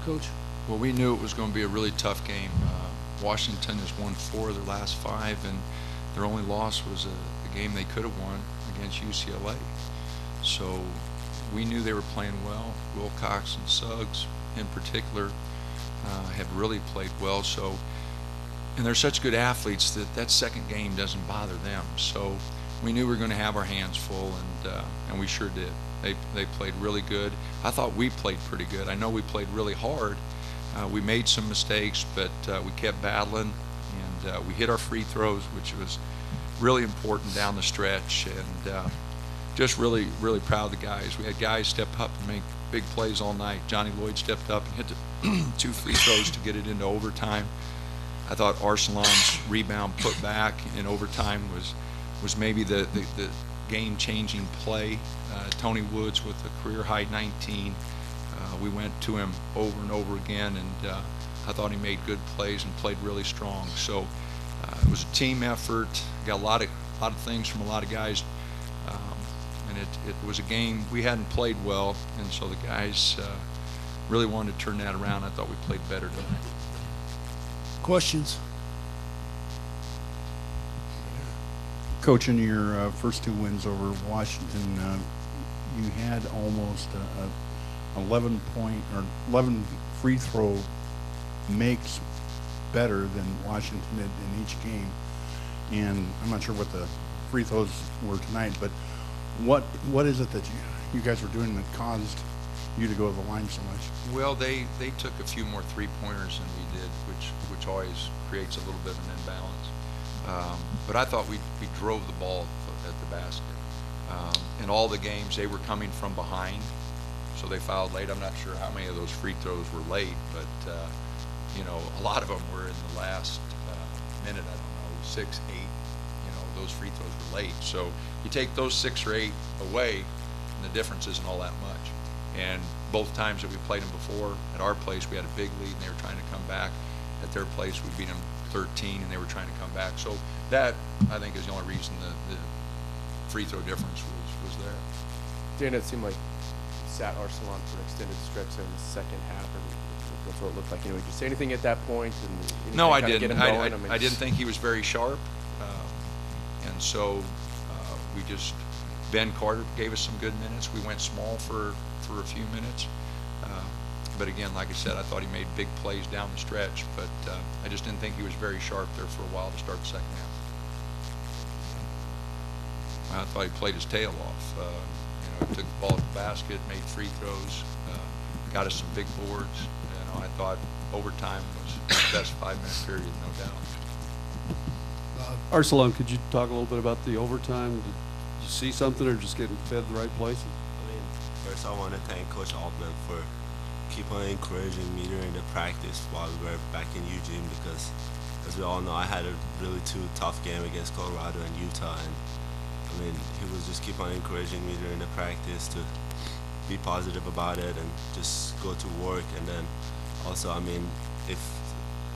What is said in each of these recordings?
Coach? Well, we knew it was going to be a really tough game. Washington has won 4 of their last 5, and their only loss was a game they could have won against UCLA. So we knew they were playing well. Wilcox and Suggs, in particular, have really played well. So, and they're such good athletes that second game doesn't bother them. So we knew we were going to have our hands full, and we sure did. They played really good. I thought we played pretty good. I know we played really hard. We made some mistakes, but we kept battling, and we hit our free throws, which was really important down the stretch, and just really, really proud of the guys. We had guys step up and make big plays all night. Johnny Lloyd stepped up and hit the 2 free throws to get it into overtime. I thought Arsalan's rebound put back in overtime was maybe the game-changing play. Tony Woods with a career-high 19. We went to him over and over again, and I thought he made good plays and played really strong. So it was a team effort. Got a lot of things from a lot of guys, and it was a game we hadn't played well, and so the guys really wanted to turn that around. I thought we played better tonight. Questions? Coach, in your first 2 wins over Washington, you had almost 11 free throw makes better than Washington did in each game. And I'm not sure what the free throws were tonight, but what is it that you guys were doing that caused you to go to the line so much? Well, they took a few more 3-pointers than we did, which always creates a little bit of an imbalance. But I thought we drove the ball at the basket. In all the games, they were coming from behind, so they fouled late. I'm not sure how many of those free throws were late, but a lot of them were in the last minute. I don't know, 6, 8. Those free throws were late. So you take those 6 or 8 away, and the difference isn't all that much. And both times that we played them before, at our place we had a big lead and they were trying to come back. At their place we beat them 13 and they were trying to come back. So that, I think, is the only reason the free throw difference was there. Dana, it seemed like you sat Arsalan for an extended stretch in the second half, and that's what it looked like. Did you say anything at that point? No, I didn't. I didn't think he was very sharp, and so we just, Ben Carter gave us some good minutes. We went small for a few minutes. But again, like I said, I thought he made big plays down the stretch, but I just didn't think he was very sharp there for a while to start the second half. I thought he played his tail off. Took the ball to the basket, made free throws, got us some big boards. I thought overtime was the best 5-minute period, no doubt. Arsalan, could you talk a little bit about the overtime? Did you see something or just getting fed the right places? First I want to thank Coach Altman for keep on encouraging me during the practice while we were back in Eugene, because as we all know, I had a really 2 tough game against Colorado and Utah, and he was just keep on encouraging me during the practice to be positive about it and just go to work. And then also, if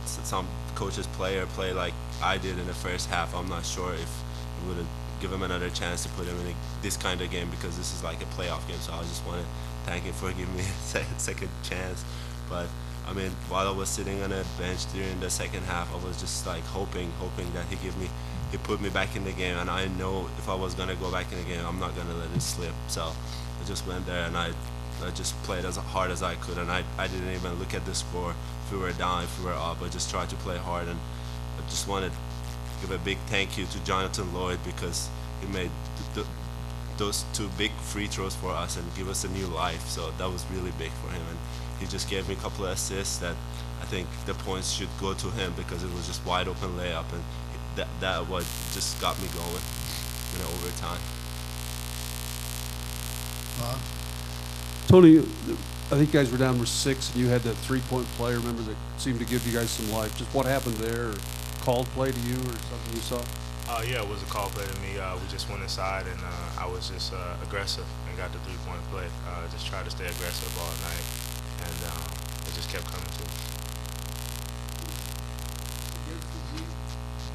some coaches play like I did in the first half, I'm not sure if we would have give him another chance to put him in this kind of game, because this is like a playoff game. So I just want to thank him for giving me a second chance. But while I was sitting on a bench during the second half, I was just like hoping that he put me back in the game. And I know if I was gonna go back in the game, I'm not gonna let it slip. So I just went there and I just played as hard as I could, and I didn't even look at the score. If we were down, if we were up, I just tried to play hard. And I just wanted give a big thank you to Jonathan Lloyd, because he made those 2 big free throws for us and give us a new life. So that was really big for him, and he just gave me a couple of assists that I think the points should go to him, because it was just wide open layup, and that what just got me going in overtime. Tony, I think you guys were down for 6 and you had that 3-point play, remember, that seemed to give you guys some life. Just what happened there? Or called play to you or something you saw? Yeah, it was a call play to me. We just went inside, and I was just aggressive and got the 3-point play. Just tried to stay aggressive all night, and it just kept coming to me.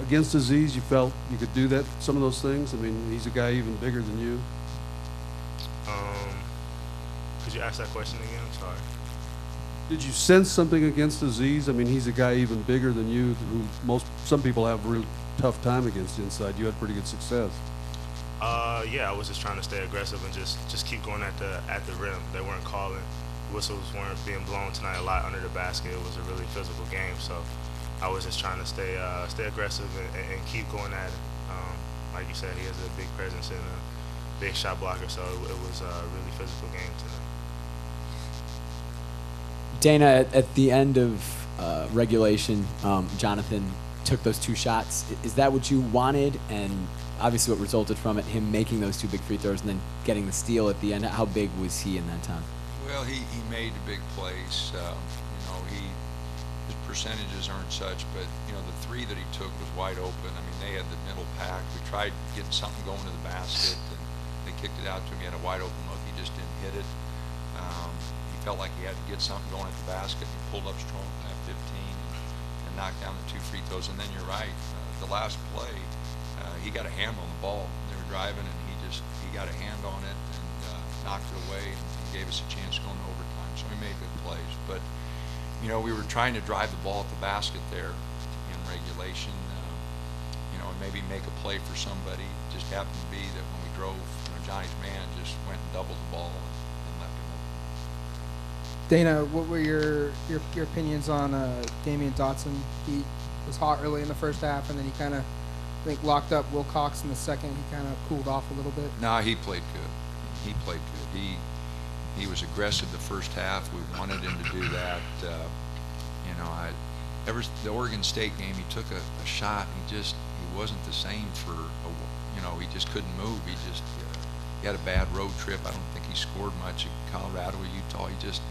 Against Aziz, you felt you could do that, some of those things? He's a guy even bigger than you. Could you ask that question again? I'm sorry. Did you sense something against Aziz? I mean, he's a guy even bigger than you, who some people have a real tough time against inside. You had pretty good success. Yeah, I was just trying to stay aggressive and just keep going at the rim. They weren't calling. Whistles weren't being blown tonight a lot under the basket. It was a really physical game, so I was just trying to stay aggressive and keep going at it. Like you said, he has a big presence and a big shot blocker, so it was a really physical game tonight. Dana, at the end of regulation, Jonathan took those 2 shots. Is that what you wanted? And obviously what resulted from it, him making those 2 big free throws and then getting the steal at the end. How big was he in that time? Well, he made the big plays. His percentages aren't such, but the 3 that he took was wide open. I mean, they had the middle pack. We tried getting something going to the basket, and they kicked it out to him. He had a wide open look. He just didn't hit it. He felt like he had to get something going at the basket. He pulled up strong at 15 and knocked down the 2 free throws. And then you're right, the last play, he got a hand on the ball. They were driving, and he got a hand on it and knocked it away and gave us a chance going to overtime. So he made good plays. But we were trying to drive the ball at the basket there in regulation, and maybe make a play for somebody. It just happened to be that when we drove, Johnny's man just went and doubled the ball and left him open. Dana, what were your opinions on Damian Dotson? He was hot early in the first half, and then he kind of, I think, locked up Wilcox in the second. He kind of cooled off a little bit. No, he played good. He played good. He was aggressive the first half. We wanted him to do that. The Oregon State game, he took a shot. He wasn't the same for he just couldn't move. He had a bad road trip. I don't think he scored much at Colorado or Utah. He just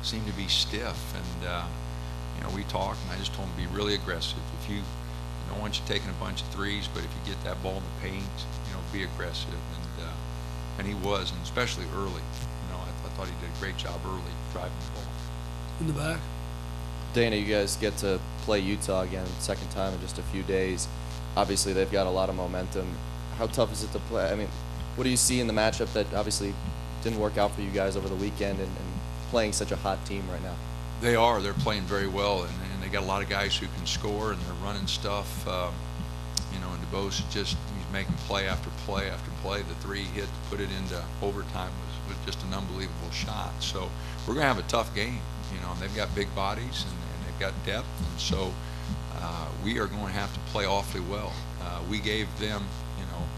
seemed to be stiff. And we talked, and I just told him to be really aggressive. If you don't want you taking a bunch of threes, but if you get that ball in the paint, be aggressive. And he was, and especially early. I thought he did a great job early driving the ball. In the back. Dana, you guys get to play Utah again, second time in just a few days. Obviously, they've got a lot of momentum. How tough is it to play? I mean, what do you see in the matchup that obviously didn't work out for you guys over the weekend and playing such a hot team right now? They are. They're playing very well, and they got a lot of guys who can score, and they're running stuff. And DeBose he's making play after play after play. The 3 hit to put it into overtime was just an unbelievable shot. So we're going to have a tough game. They've got big bodies and they've got depth, and so we are going to have to play awfully well. We gave them,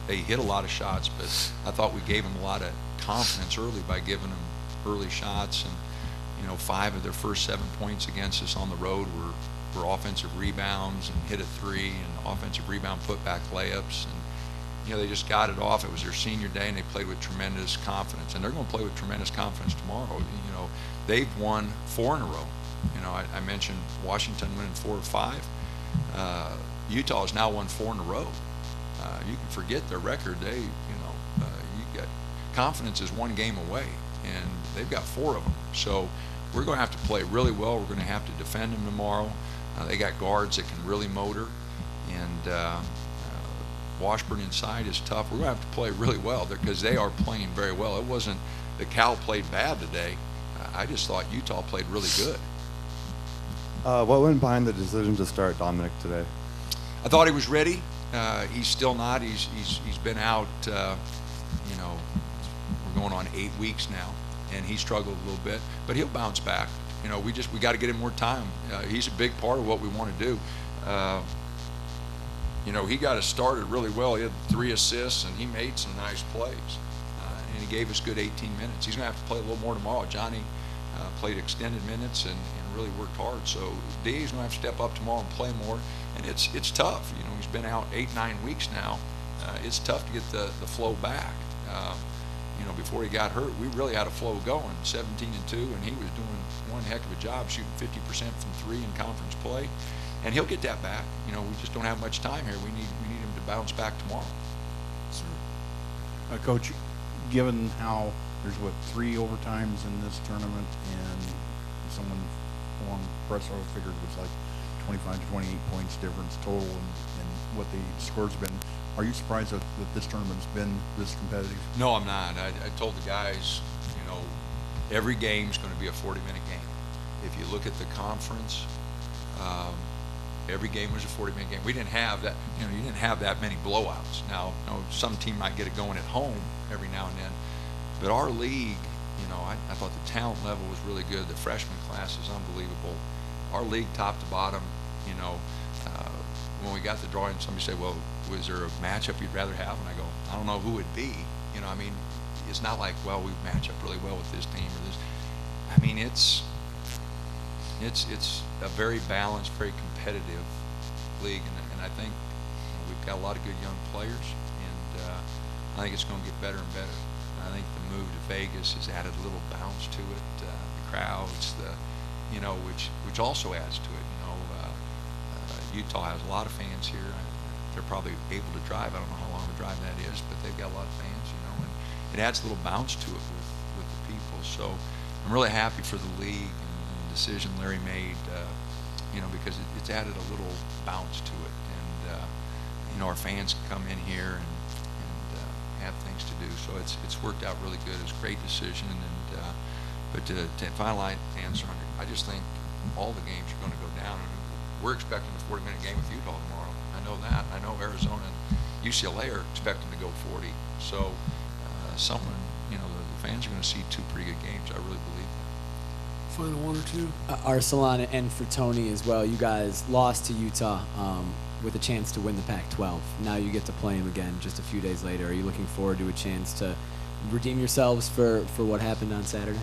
they hit a lot of shots, but I thought we gave them a lot of confidence early by giving them early shots. And 5 of their first 7 points against us on the road were offensive rebounds and hit a 3 and offensive rebound putback layups. And they just got it off. It was their senior day, and they played with tremendous confidence. And they're going to play with tremendous confidence tomorrow. They've won 4 in a row. I mentioned Washington winning 4 or 5. Utah has now won 4 in a row. You can forget their record. You got confidence is 1 game away, and they've got 4 of them. So we're going to have to play really well. We're going to have to defend them tomorrow. They got guards that can really motor, and Washburn inside is tough. We're going to have to play really well because they are playing very well. It wasn't that Cal played bad today. I just thought Utah played really good. What went behind the decision to start Dominic today? I thought he was ready. He's still not. He's been out. We're going on 8 weeks now, and he struggled a little bit, but he'll bounce back. We got to get him more time. He's a big part of what we want to do. He got us started really well. He had 3 assists, and he made some nice plays. And he gave us good 18 minutes. He's going to have to play a little more tomorrow. Johnny played extended minutes and really worked hard. So D's going to have to step up tomorrow and play more. And it's tough. He's been out 8-9 weeks now. It's tough to get the flow back. Before he got hurt, we really had a flow going, 17-2, and he was doing one heck of a job shooting 50% from 3 in conference play. And he'll get that back. We just don't have much time here. We need him to bounce back tomorrow. Sure. Coach, given how there's 3 overtimes in this tournament, and someone on press row figured it was like 25 to 28 points difference total in what the scores have been. Are you surprised that this tournament's been this competitive? No, I'm not. I told the guys, every game's going to be a 40-minute game. if you look at the conference, every game was a 40-minute game. We didn't have that. You didn't have that many blowouts. Now, some team might get it going at home every now and then, but our league, I thought the talent level was really good. The freshman class is unbelievable. Our league, top to bottom, when we got the drawing, somebody said, "Well, was there a matchup you'd rather have?" And I go, "I don't know who it'd be." It's not like, well, we match up really well with this team or this. It's a very balanced, very competitive league, and I think we've got a lot of good young players, and I think it's going to get better and better. I think the move to Vegas has added a little bounce to it. The crowds, which also adds to it. Utah has a lot of fans here. They're probably able to drive. I don't know how long of a drive that is, but they've got a lot of fans, and it adds a little bounce to it with the people. So I'm really happy for the league and the decision Larry made, because it's added a little bounce to it. And, our fans can come in here and have things to do. So it's worked out really good. It's a great decision. But to finalize the answer on it, I just think all the games are going to go down. We're expecting a 40-minute game with Utah tomorrow. I know that. I know Arizona and UCLA are expecting to go 40. So the fans are going to see two pretty good games. I really believe that. Final one or two. Arsalan, and for Tony as well, you guys lost to Utah with a chance to win the Pac-12. Now you get to play them again just a few days later. Are you looking forward to a chance to redeem yourselves for what happened on Saturday?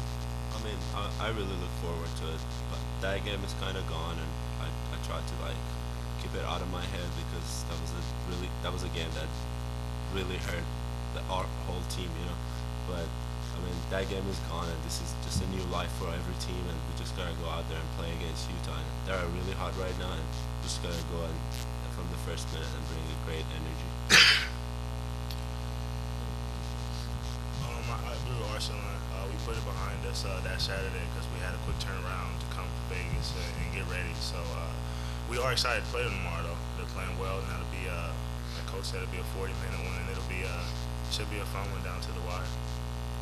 I really look forward to it. But that game is kind of gone, and I try to keep it out of my head because that was a game that really hurt our whole team, But that game is gone, and this is just a new life for every team, and we just gotta go out there and play against Utah. And they're really hot right now, and just gotta go and from the first minute and bring a great energy. I agree with Arsalan. We put it behind us that Saturday because we had a quick turnaround to come to Vegas and get ready. So we are excited to play them tomorrow, though. They're playing well, and that'll be, like Coach said, it'll be a 40-minute one, and should be a fun one down to the wire.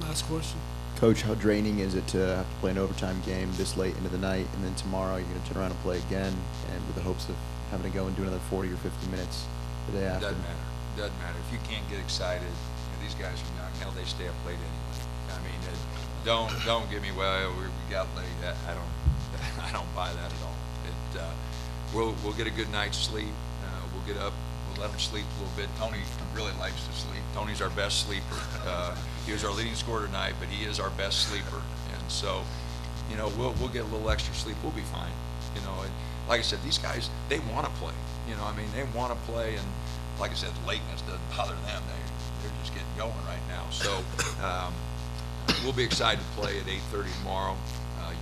Last question. Coach, how draining is it to have to play an overtime game this late into the night, and then tomorrow you're going to turn around and play again, and with the hopes of having to go and do another 40 or 50 minutes the day after? Doesn't matter. If you can't get excited, these guys are young. Hell, they stay up late anyway. Don't give me, well, we got late. I don't buy that at all. We'll get a good night's sleep. We'll get up. We'll let him sleep a little bit. Tony really likes to sleep. Tony's our best sleeper. He was our leading scorer tonight, but he is our best sleeper. And so, we'll get a little extra sleep. We'll be fine. And like I said, these guys, they want to play. They want to play, and like I said, lateness doesn't bother them. They're just getting going right now. So we'll be excited to play at 8:30 tomorrow.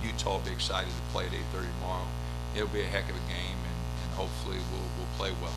Utah will be excited to play at 8:30 tomorrow. It'll be a heck of a game, and hopefully we'll play well.